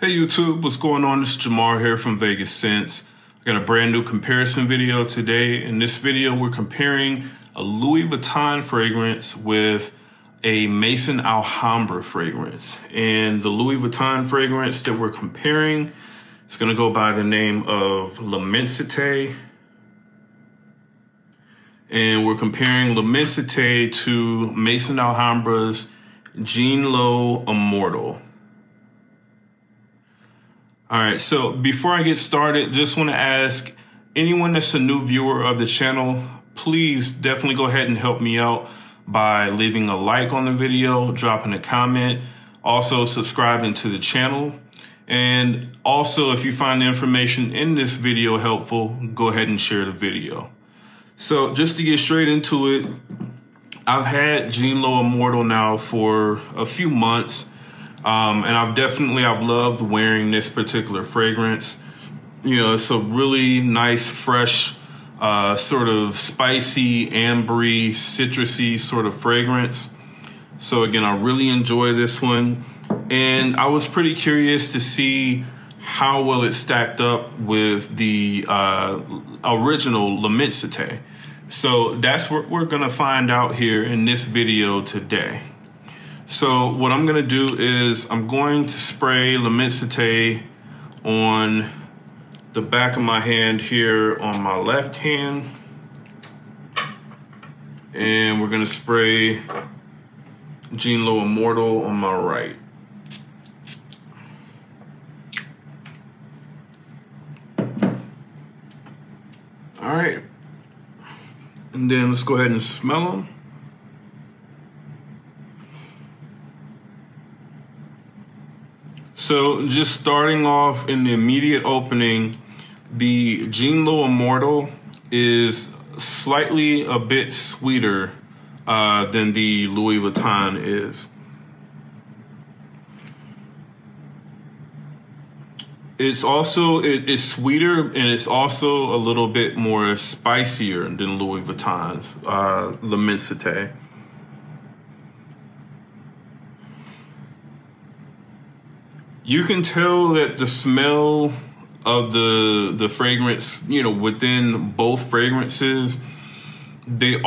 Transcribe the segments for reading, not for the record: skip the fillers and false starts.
Hey YouTube, what's going on? This is Jamar here from Vegas Scents. I got a brand new comparison video today. In this video, we're comparing a Louis Vuitton fragrance with a Maison Alhambra fragrance. And the Louis Vuitton fragrance that we're comparing is gonna go by the name of L'Immensité. And we're comparing L'Immensité to Maison Alhambra's Jean Lowe Immortal. All right, so before I get started, just want to ask anyone that's a new viewer of the channel, please definitely go ahead and help me out by leaving a like on the video, dropping a comment, also subscribing to the channel. And also, if you find the information in this video helpful, go ahead and share the video. So just to get straight into it, I've had Jean Lowe Immortal now for a few months. And I've loved wearing this particular fragrance. You know, it's a really nice, fresh, sort of spicy, ambery, citrusy sort of fragrance. So again, I really enjoy this one. And I was pretty curious to see how well it stacked up with the original L'Immensité. So that's what we're gonna find out here in this video today. So what I'm gonna do is I'm going to spray L'Immensité on the back of my hand here on my left hand. And we're gonna spray Jean Lowe Immortal on my right. All right, and then let's go ahead and smell them. So just starting off in the immediate opening, the Jean Lowe Immortal is slightly a bit sweeter than the Louis Vuitton is. It's sweeter, and it's also a little bit more spicier than Louis Vuitton's L'Immensité. You can tell that the smell of the fragrance, you know, within both fragrances, they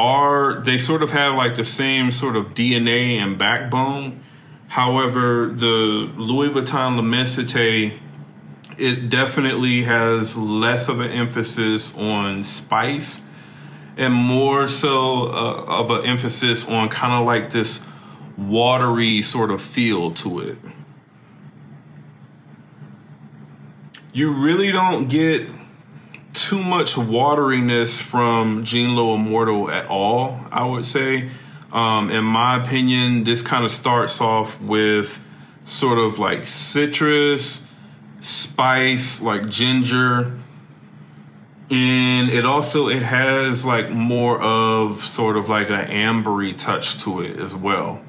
sort of have like the same sort of DNA and backbone. However, the Louis Vuitton L'Immensité, it definitely has less of an emphasis on spice and more so of an emphasis on kind of like this watery sort of feel to it. You really don't get too much wateriness from Jean Lowe Immortal at all, I would say. In my opinion, this kind of starts off with sort of like citrus, spice, like ginger. And it has like more of sort of like an ambery touch to it as well.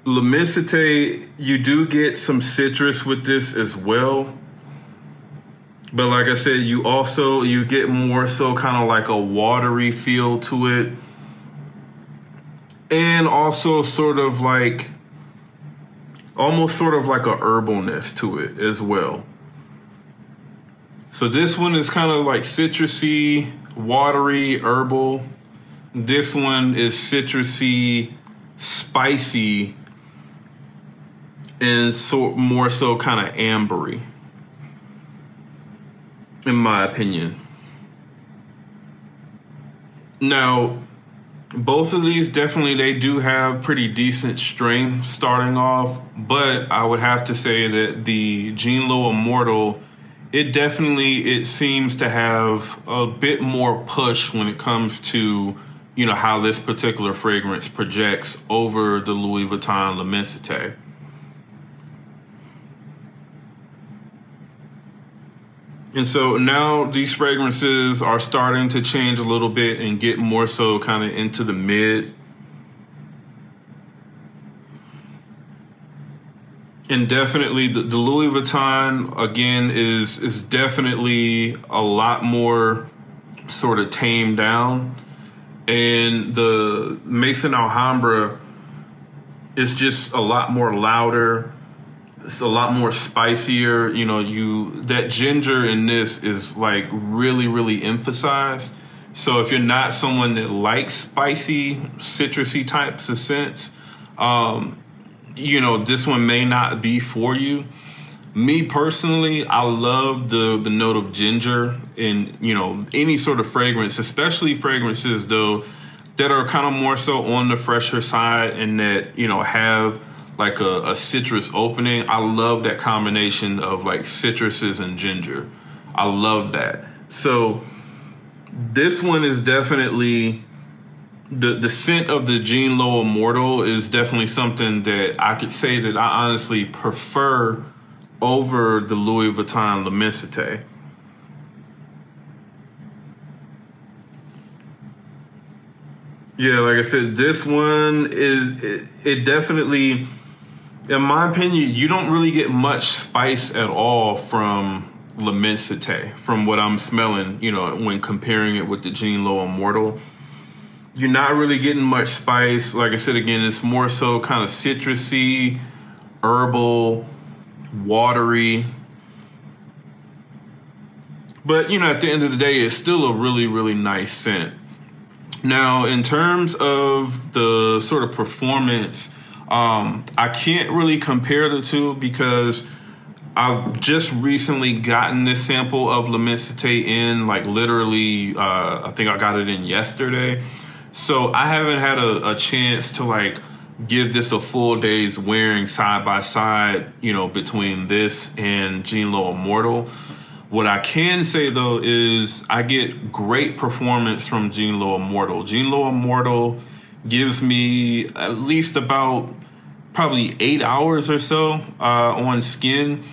L'Immensité, you do get some citrus with this as well. But like I said, you get more so kind of like a watery feel to it. And also sort of like, almost sort of like a herbalness to it as well. So this one is kind of like citrusy, watery, herbal. This one is citrusy, spicy, and more so kind of ambery, in my opinion. Now, both of these they do have pretty decent strength starting off, but I would have to say that the Jean Lowe Immortal, it seems to have a bit more push when it comes to, you know, how this particular fragrance projects over the Louis Vuitton L'Immensité. And so now these fragrances are starting to change a little bit and get more so kind of into the mid. And definitely the Louis Vuitton, again, is definitely a lot more sort of tamed down. And the Maison Alhambra It's just a lot more louder. It's a lot more spicier. You know, that ginger in this is like really, really emphasized. So if you're not someone that likes spicy, citrusy types of scents, you know, this one may not be for you. Me personally, I love the note of ginger in, you know, any sort of fragrance, especially fragrances though that are kind of more so on the fresher side and that, you know, have like a citrus opening. I love that combination of like citruses and ginger. I love that. So this one is definitely, the scent of the Jean Lowe Immortal is definitely something that I could say that I honestly prefer over the Louis Vuitton L'Immensité. Yeah, like I said, this one is, it definitely, in my opinion, you don't really get much spice at all from L'Immensité, from what I'm smelling, you know, when comparing it with the Jean Lowe Immortal. You're not really getting much spice. Like I said, again, it's more so kind of citrusy, herbal, watery. But, you know, at the end of the day, it's still a really, really nice scent. Now, in terms of the sort of performance, I can't really compare the two because I've just recently gotten this sample of L'Immensité in, like literally, I think I got it in yesterday. So I haven't had a chance to like give this a full day's wearing side by side, you know, between this and Jean Lowe Immortal. What I can say though is I get great performance from Jean Lowe Immortal. Jean Lowe Immortal gives me at least about probably 8 hours or so on skin,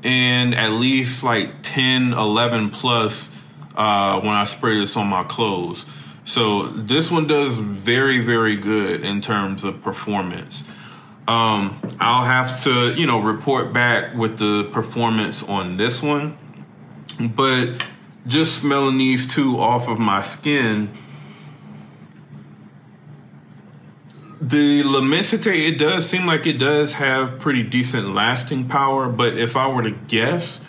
and at least like 10, 11 plus when I spray this on my clothes. So this one does very, very good in terms of performance. I'll have to, you know, report back with the performance on this one. But just smelling these two off of my skin, the L'Immensité, it does seem like it does have pretty decent lasting power. But if I were to guess,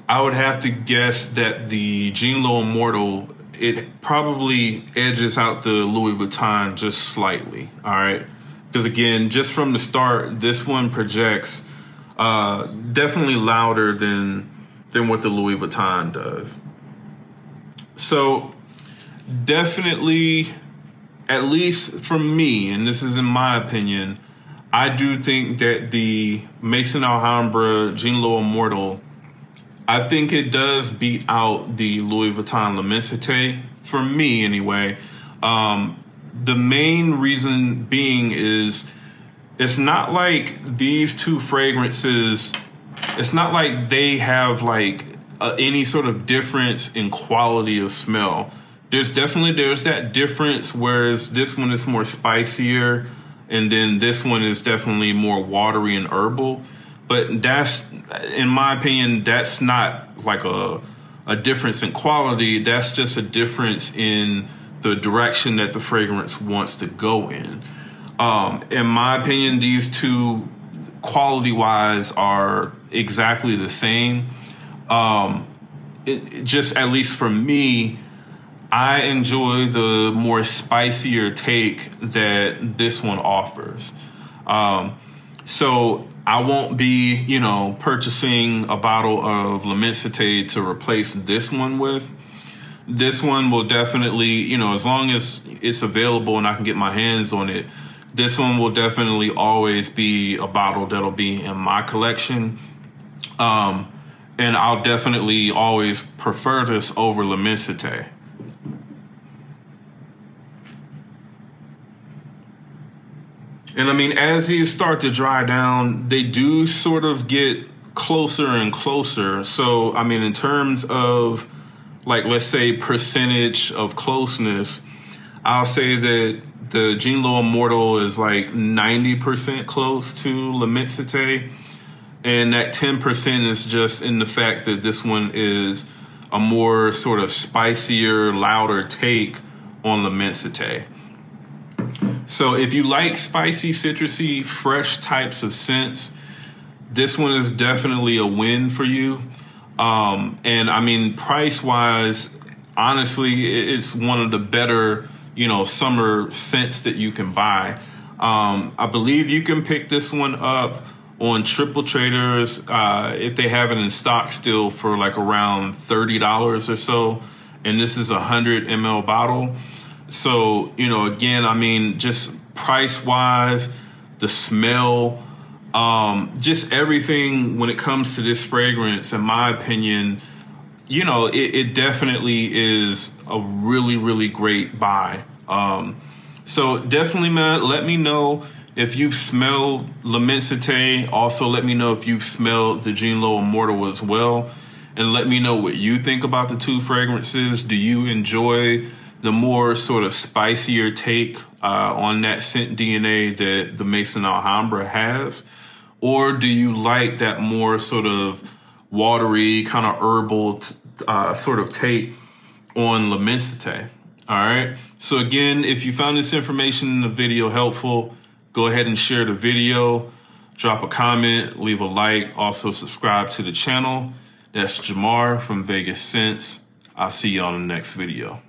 I would have to guess that the Jean Lowe Immortal, it probably edges out the Louis Vuitton just slightly, all right? Because again, just from the start, this one projects definitely louder than what the Louis Vuitton does. So definitely, at least for me, and this is in my opinion, I do think that the Maison Alhambra Jean Lowe Immortal, I think it does beat out the Louis Vuitton L'Immensité, for me anyway. The main reason being is it's not like these two fragrances, it's not like they have like any sort of difference in quality of smell. There's that difference, whereas this one is more spicier and then this one is definitely more watery and herbal. But that's, in my opinion, that's not like a difference in quality. That's just a difference in the direction that the fragrance wants to go in. In my opinion, these two quality-wise are exactly the same. It just, at least for me, I enjoy the more spicier take that this one offers. So I won't be, you know, purchasing a bottle of L'Immensité to replace this one with. This one will definitely, you know, as long as it's available and I can get my hands on it, this one will definitely always be a bottle that'll be in my collection. And I'll definitely always prefer this over L'Immensité. And I mean, as these start to dry down, they do sort of get closer and closer. So, I mean, in terms of, like, let's say percentage of closeness, I'll say that the Jean Lowe Immortal is like 90% close to L'Immensité. And that 10% is just in the fact that this one is a more sort of spicier, louder take on L'Immensité. So if you like spicy, citrusy, fresh types of scents, this one is definitely a win for you. And I mean, price wise, honestly, it's one of the better, you know, summer scents that you can buy. I believe you can pick this one up on Triple Traders if they have it in stock still for like around $30 or so. And this is a 100 ml bottle. So, you know, again, I mean, just price wise, the smell, just everything when it comes to this fragrance, in my opinion, you know, it definitely is a really, really great buy. So definitely, man, let me know if you've smelled L'Immensité. Also, let me know if you've smelled the Jean Lowe Immortal as well. And let me know what you think about the two fragrances. Do you enjoy the more sort of spicier take on that scent DNA that the Maison Alhambra has? Or do you like that more sort of watery, kind of herbal sort of take on L'Immensité? All right. So again, if you found this information in the video helpful, go ahead and share the video, drop a comment, leave a like, also subscribe to the channel. That's Jamar from Vegas Scents. I'll see you on the next video.